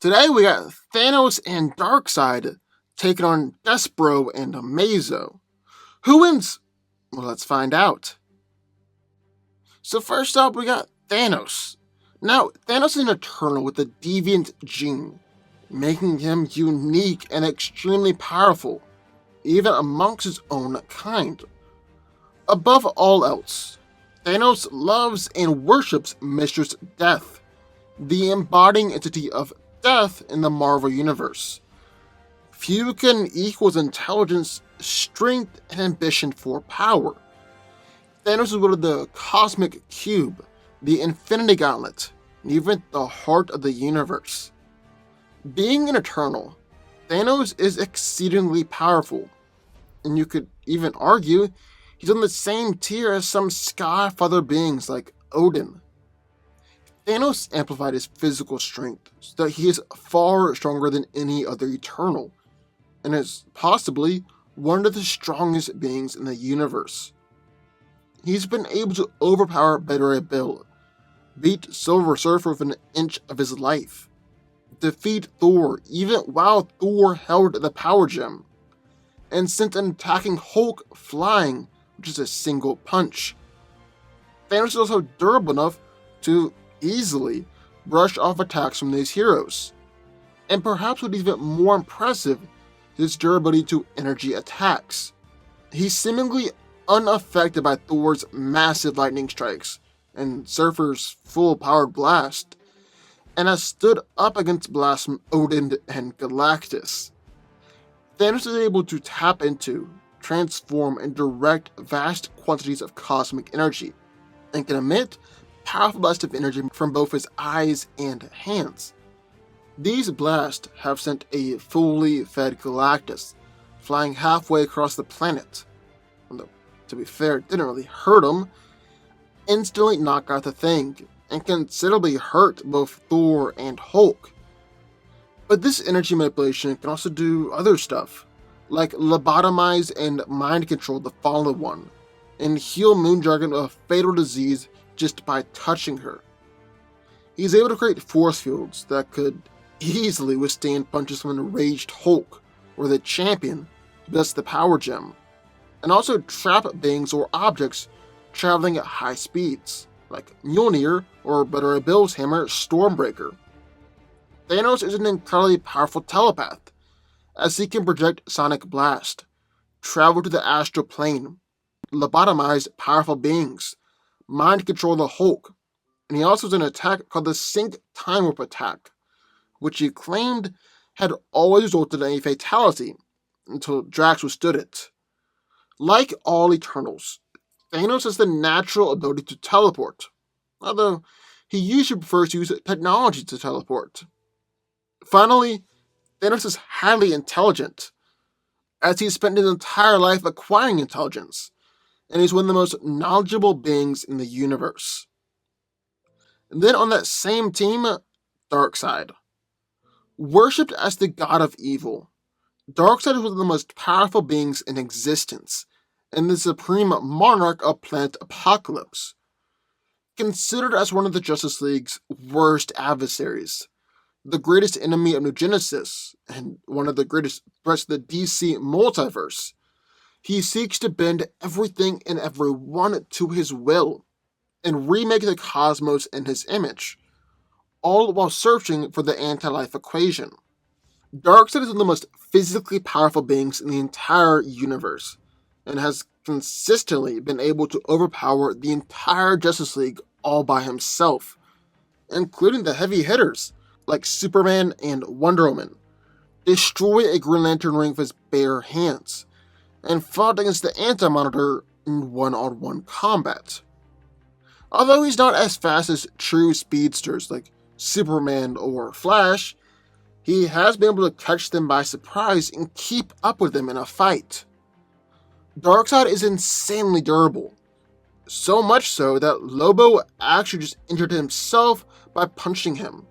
Today we got Thanos and Darkseid taking on Despero and Amazo. Who wins? Well, let's find out. So first up, we got Thanos. Now, Thanos is an Eternal with a deviant gene, making him unique and extremely powerful, even amongst his own kind. Above all else, Thanos loves and worships Mistress Death, the embodying entity of death in the Marvel Universe. Few can equal his intelligence, strength, and ambition for power. Thanos is wielded the Cosmic Cube, the Infinity Gauntlet, and even the heart of the universe. Being an Eternal, Thanos is exceedingly powerful, and you could even argue he's on the same tier as some Skyfather beings like Odin. Thanos amplified his physical strength so that he is far stronger than any other Eternal, and is possibly one of the strongest beings in the universe. He's been able to overpower Better Bill, beat Silver Surfer within an inch of his life, defeat Thor even while Thor held the Power Gem, and sent an attacking Hulk flying with just a single punch. Thanos is also durable enough to easily brush off attacks from these heroes, and perhaps what's even more impressive is his durability to energy attacks. He's seemingly unaffected by Thor's massive lightning strikes and Surfer's full-powered blast, and has stood up against blasts from Odin and Galactus. Thanos is able to tap into, transform, and direct vast quantities of cosmic energy, and can emit powerful blasts of energy from both his eyes and hands. These blasts have sent a fully fed Galactus flying halfway across the planet. Although, to be fair, it didn't really hurt him. Instantly knock out the Thing, and considerably hurt both Thor and Hulk. But this energy manipulation can also do other stuff, like lobotomize and mind control the Fallen One, and heal Moondragon of a fatal disease just by touching her. He's able to create force fields that could easily withstand punches from an enraged Hulk or the Champion who possesses the Power Gem, and also trap beings or objects traveling at high speeds, like Mjolnir or Better Bill's hammer Stormbreaker. Thanos is an incredibly powerful telepath, as he can project Sonic Blast, travel to the astral plane, lobotomize powerful beings, mind control the Hulk, and he also has an attack called the Sync Time Warp attack, which he claimed had always resulted in a fatality until Drax withstood it. Like all Eternals, Thanos has the natural ability to teleport, although he usually prefers to use technology to teleport. Finally, Thanos is highly intelligent, as he spent his entire life acquiring intelligence, and he's one of the most knowledgeable beings in the universe. And then on that same team, Darkseid. Worshipped as the god of evil, Darkseid is one of the most powerful beings in existence, and the supreme monarch of planet Apocalypse. Considered as one of the Justice League's worst adversaries, the greatest enemy of New Genesis, and one of the greatest threats to the DC multiverse, he seeks to bend everything and everyone to his will, and remake the cosmos in his image, all while searching for the anti-life equation. Darkseid is one of the most physically powerful beings in the entire universe, and has consistently been able to overpower the entire Justice League all by himself, including the heavy hitters like Superman and Wonder Woman, destroy a Green Lantern ring with his bare hands, and fought against the Anti-Monitor in one-on-one combat. Although he's not as fast as true speedsters like Superman or Flash, he has been able to catch them by surprise and keep up with them in a fight. Darkseid is insanely durable, so much so that Lobo actually just injured himself by punching him.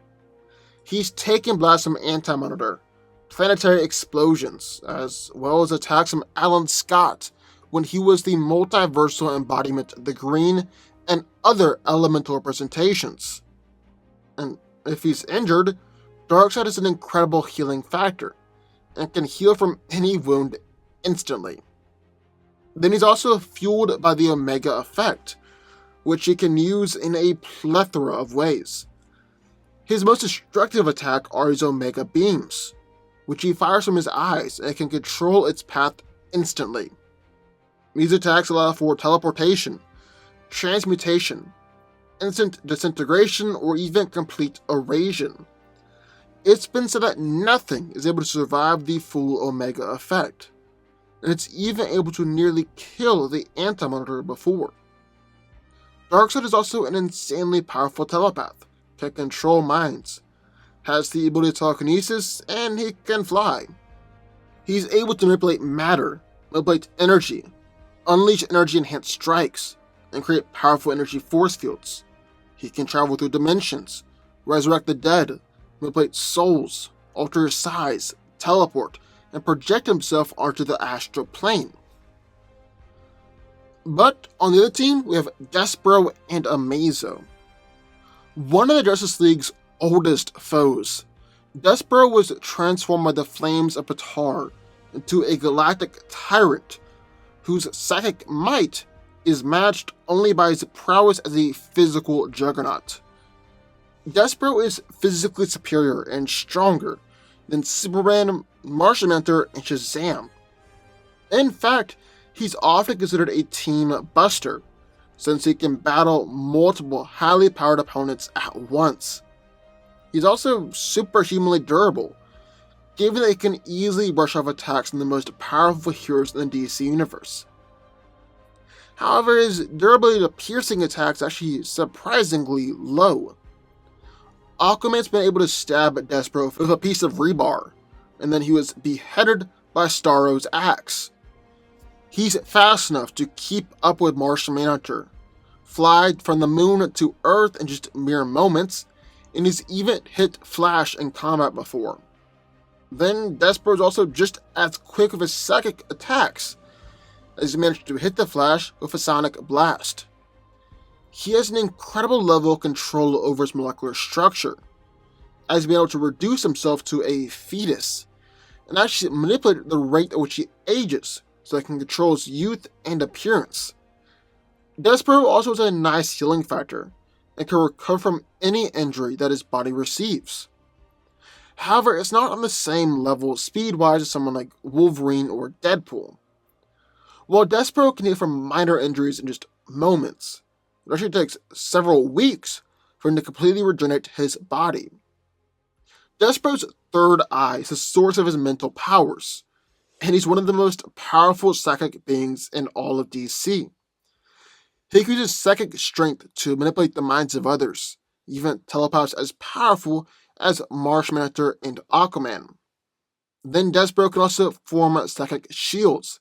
He's taken blasts from Anti-Monitor, planetary explosions, as well as attacks from Alan Scott when he was the multiversal embodiment of the Green and other elemental representations. And if he's injured, Darkseid is an incredible healing factor and can heal from any wound instantly. Then he's also fueled by the Omega effect, which he can use in a plethora of ways. His most destructive attack are his Omega beams, which he fires from his eyes and can control its path instantly. These attacks allow for teleportation, transmutation, instant disintegration, or even complete erasion. It's been said that nothing is able to survive the full Omega effect, and it's even able to nearly kill the Anti-Monitor before. Darkseid is also an insanely powerful telepath, can control minds, has the ability to telekinesis, and he can fly. He's able to manipulate matter, manipulate energy, unleash energy-enhanced strikes, and create powerful energy force fields. He can travel through dimensions, resurrect the dead, manipulate souls, alter his size, teleport, and project himself onto the astral plane. But on the other team, we have Despero and Amazo. One of the Justice League's oldest foes, Despero was transformed by the flames of Patar into a galactic tyrant whose psychic might is matched only by his prowess as a physical juggernaut. Despero is physically superior and stronger than Superman, Martian Manhunter, and Shazam. In fact, he's often considered a team buster, since he can battle multiple highly powered opponents at once. He's also superhumanly durable, given that he can easily brush off attacks from the most powerful heroes in the DC universe. However, his durability to piercing attacks is actually surprisingly low. Aquaman's been able to stab at Despero with a piece of rebar, and then he was beheaded by Starro's axe. He's fast enough to keep up with Martian Manhunter, fly from the moon to Earth in just mere moments, and he's even hit Flash in combat before. Then Despero's also just as quick with his psychic attacks, as he managed to hit the Flash with a sonic blast. He has an incredible level of control over his molecular structure, as he's been able to reduce himself to a fetus, and actually manipulate the rate at which he ages, so that he can control his youth and appearance. Despero also has a nice healing factor, and can recover from any injury that his body receives. However, it's not on the same level speed-wise as someone like Wolverine or Deadpool. While Despero can heal from minor injuries in just moments, it actually takes several weeks for him to completely regenerate his body. Despero's third eye is the source of his mental powers, and he's one of the most powerful psychic beings in all of DC. He can use his psychic strength to manipulate the minds of others, even telepaths as powerful as Martian Manhunter and Aquaman. Then Despero can also form psychic shields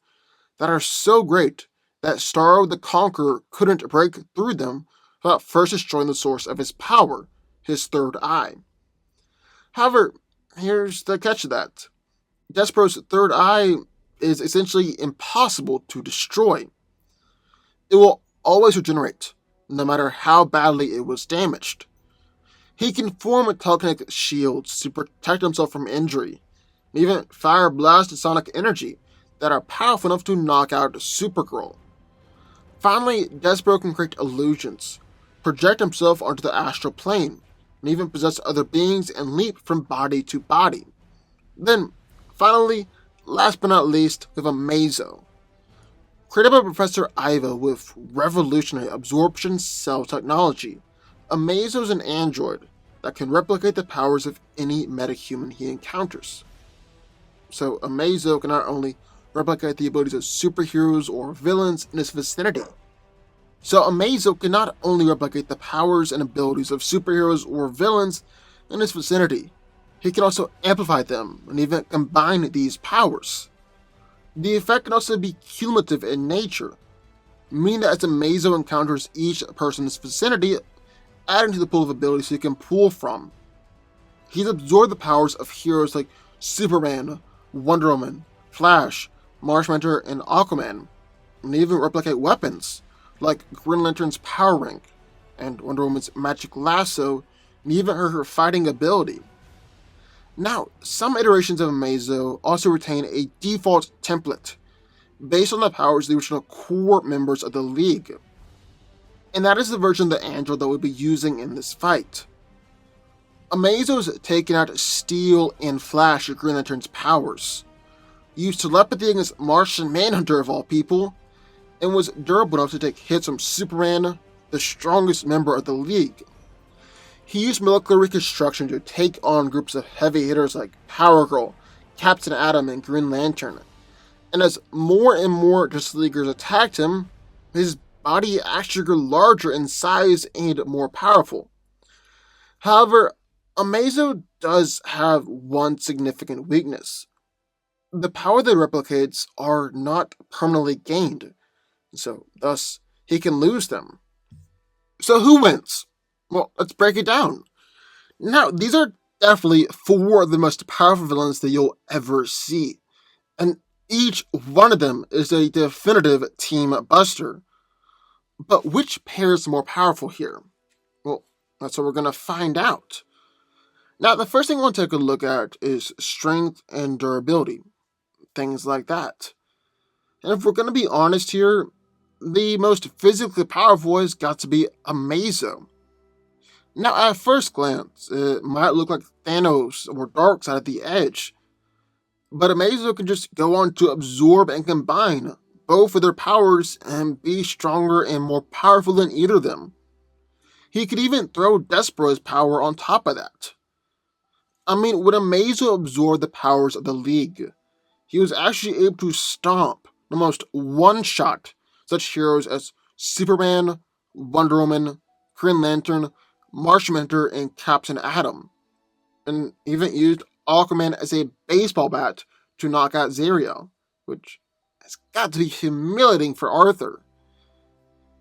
that are so great that Starro the Conqueror couldn't break through them without first destroying the source of his power, his third eye. However, here's the catch to that. Despero's third eye is essentially impossible to destroy. It will always regenerate, no matter how badly it was damaged. He can form telekinetic shields to protect himself from injury, and even fire blasted sonic energy that are powerful enough to knock out Supergirl. Finally, Despero can create illusions, project himself onto the astral plane, and even possess other beings and leap from body to body. Then, finally, last but not least, we have Amazo. Created by Professor Iva with revolutionary absorption cell technology, Amazo is an android that can replicate the powers of any metahuman he encounters. So Amazo can not only replicate the abilities of superheroes or villains in his vicinity. So Amazo can not only replicate the powers and abilities of superheroes or villains in his vicinity, he can also amplify them and even combine these powers. The effect can also be cumulative in nature, meaning that as Amazo encounters each person's vicinity, adding to the pool of abilities he can pull from. He's absorbed the powers of heroes like Superman, Wonder Woman, Flash, Martian Manhunter, and Aquaman, and even replicate weapons like Green Lantern's power ring, and Wonder Woman's magic lasso, and even her fighting ability. Now, some iterations of Amazo also retain a default template based on the powers of the original core members of the League, and that is the version of the android that we'll be using in this fight. Amazo's taken out Steel and Flash of Green Lantern's powers, used telepathy against Martian Manhunter of all people, and was durable enough to take hits from Superman, the strongest member of the League. He used molecular reconstruction to take on groups of heavy hitters like Power Girl, Captain Atom, and Green Lantern, and as more and more Justice Leaguers attacked him, his body actually grew larger in size and more powerful. However, Amazo does have one significant weakness. The power that replicates are not permanently gained, so thus he can lose them. So who wins? Well, let's break it down. Now, these are definitely four of the most powerful villains that you'll ever see, and each one of them is a definitive team buster. But which pair is more powerful here? Well, that's what we're going to find out. Now, the first thing I want to take a look at is strength and durability, things like that. And if we're going to be honest here, the most physically powerful has got to be Amazo. Now, at first glance, it might look like Thanos or Darkseid at the edge, but Amazo can just go on to absorb and combine both of their powers and be stronger and more powerful than either of them. He could even throw Despero's power on top of that. I mean, when Amazo absorbed the powers of the League, he was actually able to stomp the most one-shot such heroes as Superman, Wonder Woman, Green Lantern, Martian Manhunter, and Captain Atom, and even used Aquaman as a baseball bat to knock out Zariel, which has got to be humiliating for Arthur.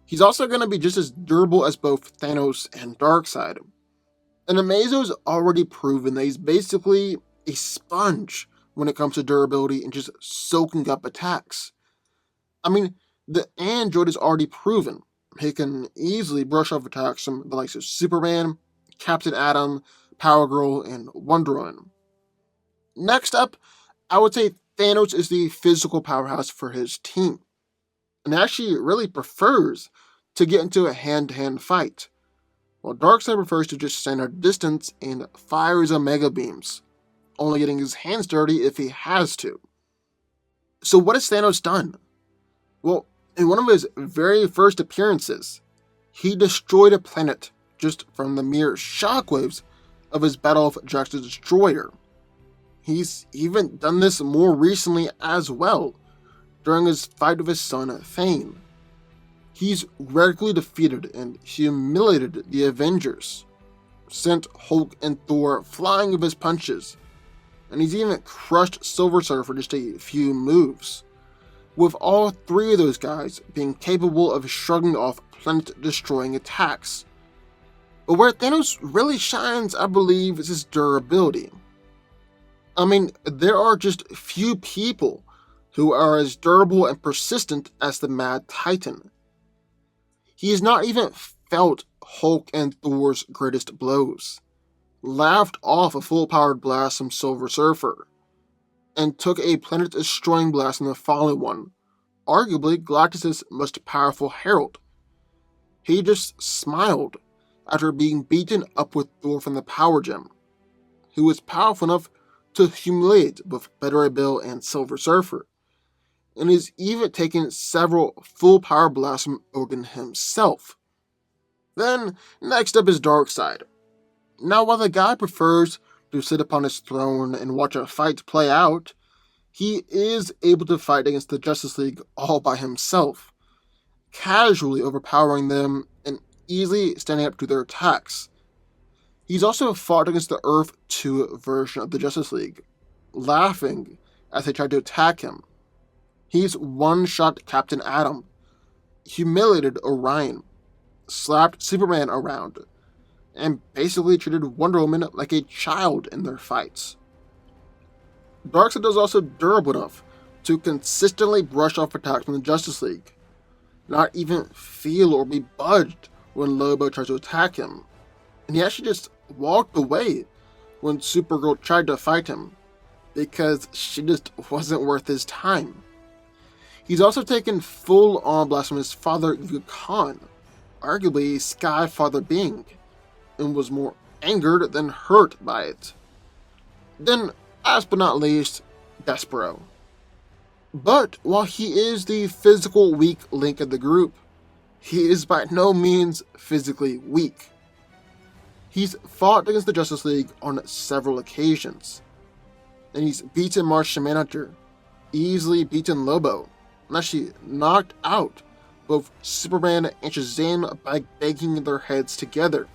He's also going to be just as durable as both Thanos and Darkseid. And Amazo's already proven that he's basically a sponge when it comes to durability and just soaking up attacks. I mean, the android is already proven. He can easily brush off attacks from the likes of Superman, Captain Atom, Power Girl, and Wonder Woman. Next up, I would say Thanos is the physical powerhouse for his team, and actually really prefers to get into a hand-to-hand fight, while Darkseid prefers to just stand at a distance and fires Omega beams, only getting his hands dirty if he has to. So what has Thanos done? Well, in one of his very first appearances, he destroyed a planet just from the mere shockwaves of his Battle of Drax the Destroyer. He's even done this more recently as well, during his fight with his son Thane. He's regularly defeated and humiliated the Avengers, sent Hulk and Thor flying with his punches, and he's even crushed Silver Surfer just a few moves, with all three of those guys being capable of shrugging off planet-destroying attacks. But where Thanos really shines, I believe, is his durability. I mean, there are just few people who are as durable and persistent as the Mad Titan. He has not even felt Hulk and Thor's greatest blows, laughed off a full-powered blast from Silver Surfer, and took a planet-destroying blast from the fallen one, arguably Galactus' most powerful herald. He just smiled after being beaten up with Thor from the Power Gem, who was powerful enough to humiliate both Beta Ray Bill and Silver Surfer, and has even taken several full-power blasts from Odin himself. Then, next up is Darkseid. Now, while the guy prefers to sit upon his throne and watch a fight play out, he is able to fight against the Justice League all by himself, casually overpowering them and easily standing up to their attacks. He's also fought against the Earth 2 version of the Justice League, laughing as they tried to attack him. He's one-shot Captain Atom, humiliated Orion, slapped Superman around, and basically treated Wonder Woman like a child in their fights. Darkseid is also durable enough to consistently brush off attacks from the Justice League, not even feel or be budged when Lobo tries to attack him, and he actually just walked away when Supergirl tried to fight him, because she just wasn't worth his time. He's also taken full-on blast from his father Yukon, arguably a Sky Father being, and was more angered than hurt by it. Then, last but not least, Despero. But while he is the physical weak link of the group, he is by no means physically weak. He's fought against the Justice League on several occasions, and he's beaten Martian Manhunter, easily beaten Lobo, and actually knocked out both Superman and Shazam by banging their heads together.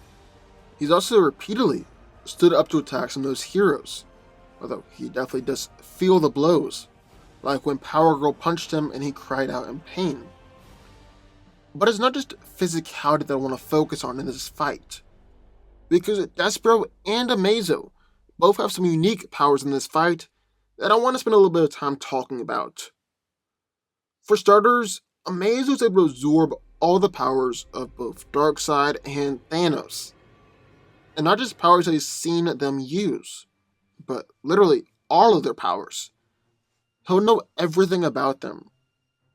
He's also repeatedly stood up to attacks from those heroes, although he definitely does feel the blows, like when Power Girl punched him and he cried out in pain. But it's not just physicality that I want to focus on in this fight, because Despero and Amazo both have some unique powers in this fight that I want to spend a little bit of time talking about. For starters, Amazo is able to absorb all the powers of both Darkseid and Thanos. And not just powers that he's seen them use, but literally all of their powers. He'll know everything about them.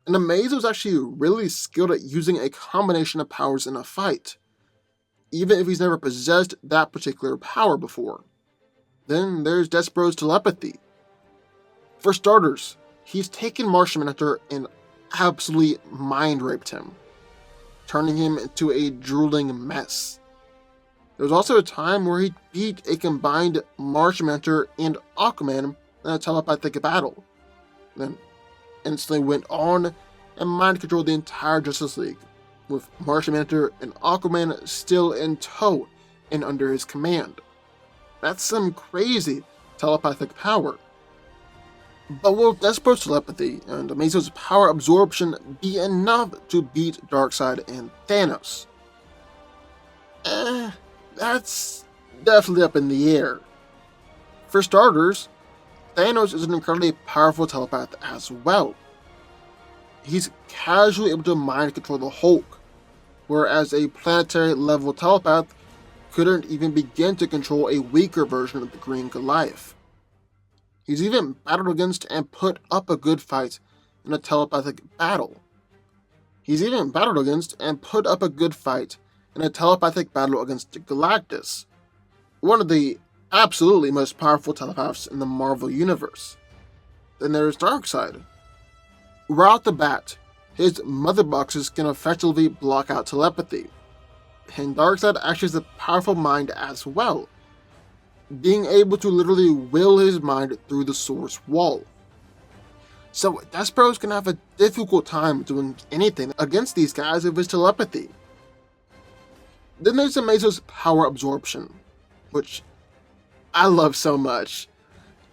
And Amazo is actually really skilled at using a combination of powers in a fight, even if he's never possessed that particular power before. Then there's Despero's telepathy. For starters, he's taken Martian Manhunter and absolutely mind-raped him, turning him into a drooling mess. There was also a time where he beat a combined Martian Manhunter and Aquaman in a telepathic battle, then instantly went on and mind-controlled the entire Justice League, with Martian Manhunter and Aquaman still in tow and under his command. That's some crazy telepathic power. But will Despero's telepathy and Amazo's power absorption be enough to beat Darkseid and Thanos? That's definitely up in the air. For starters, Thanos is an incredibly powerful telepath as well. He's casually able to mind control the Hulk, whereas a planetary level telepath couldn't even begin to control a weaker version of the Green Goliath. He's even battled against and put up a good fight in a telepathic battle. Against Galactus, one of the absolutely most powerful telepaths in the Marvel Universe. Then there's Darkseid. Right off the bat, his mother boxes can effectively block out telepathy, and Darkseid actually has a powerful mind as well, being able to literally will his mind through the source wall. So Despero's gonna have a difficult time doing anything against these guys with his telepathy. Then there's Amazo's power absorption, which I love so much.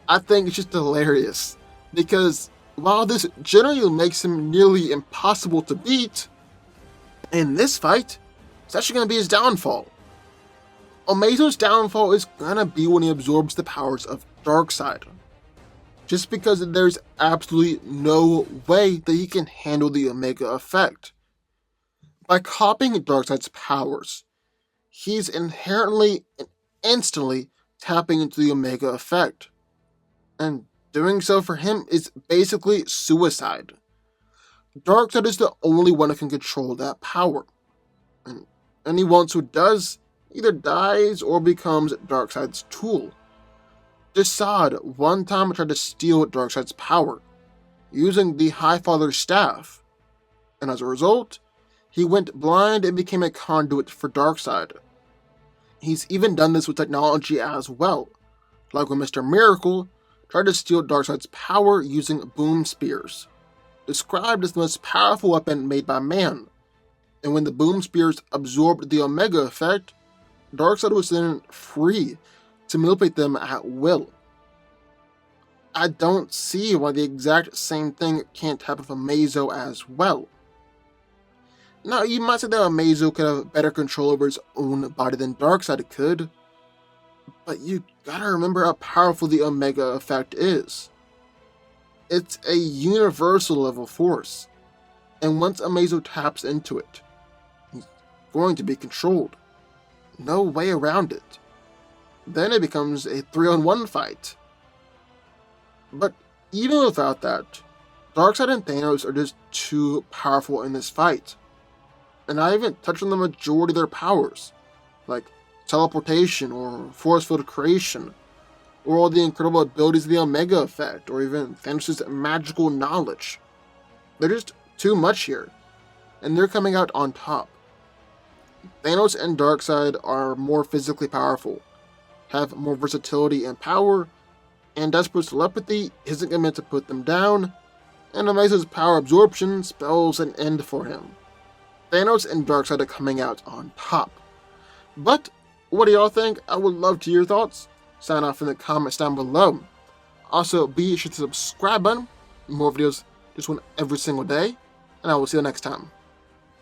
I think it's just hilarious, because while this generally makes him nearly impossible to beat, in this fight, it's actually going to be his downfall. Amazo's downfall is going to be when he absorbs the powers of Darkseid, just because there's absolutely no way that he can handle the Omega effect. By copying Darkseid's powers, he's inherently and instantly tapping into the Omega effect, and doing so for him is basically suicide. Darkseid is the only one who can control that power, and anyone who does either dies or becomes Darkseid's tool. Desaad one time tried to steal Darkseid's power, using the Highfather's staff, and as a result, he went blind and became a conduit for Darkseid. He's even done this with technology as well, like when Mr. Miracle tried to steal Darkseid's power using boom spears, described as the most powerful weapon made by man, and when the boom spears absorbed the Omega effect, Darkseid was then free to manipulate them at will. I don't see why the exact same thing can't happen with Amazo as well. Now, you might say that Amazo could have better control over his own body than Darkseid could, but you gotta remember how powerful the Omega effect is. It's a universal level force, and once Amazo taps into it, he's going to be controlled. No way around it. Then it becomes a 3-on-1 fight. But even without that, Darkseid and Thanos are just too powerful in this fight. And I haven't touched on the majority of their powers, like teleportation or force field creation, or all the incredible abilities of the Omega Effect, or even Thanos' magical knowledge. They're just too much here, and they're coming out on top. Thanos and Darkseid are more physically powerful, have more versatility and power, and Despero's telepathy isn't meant to put them down, and Amazo's power absorption spells an end for him. Thanos and Darkseid are coming out on top. But what do y'all think? I would love to hear your thoughts. Sign off in the comments down below. Also, be sure to subscribe button. More videos, just one every single day. And I will see you next time.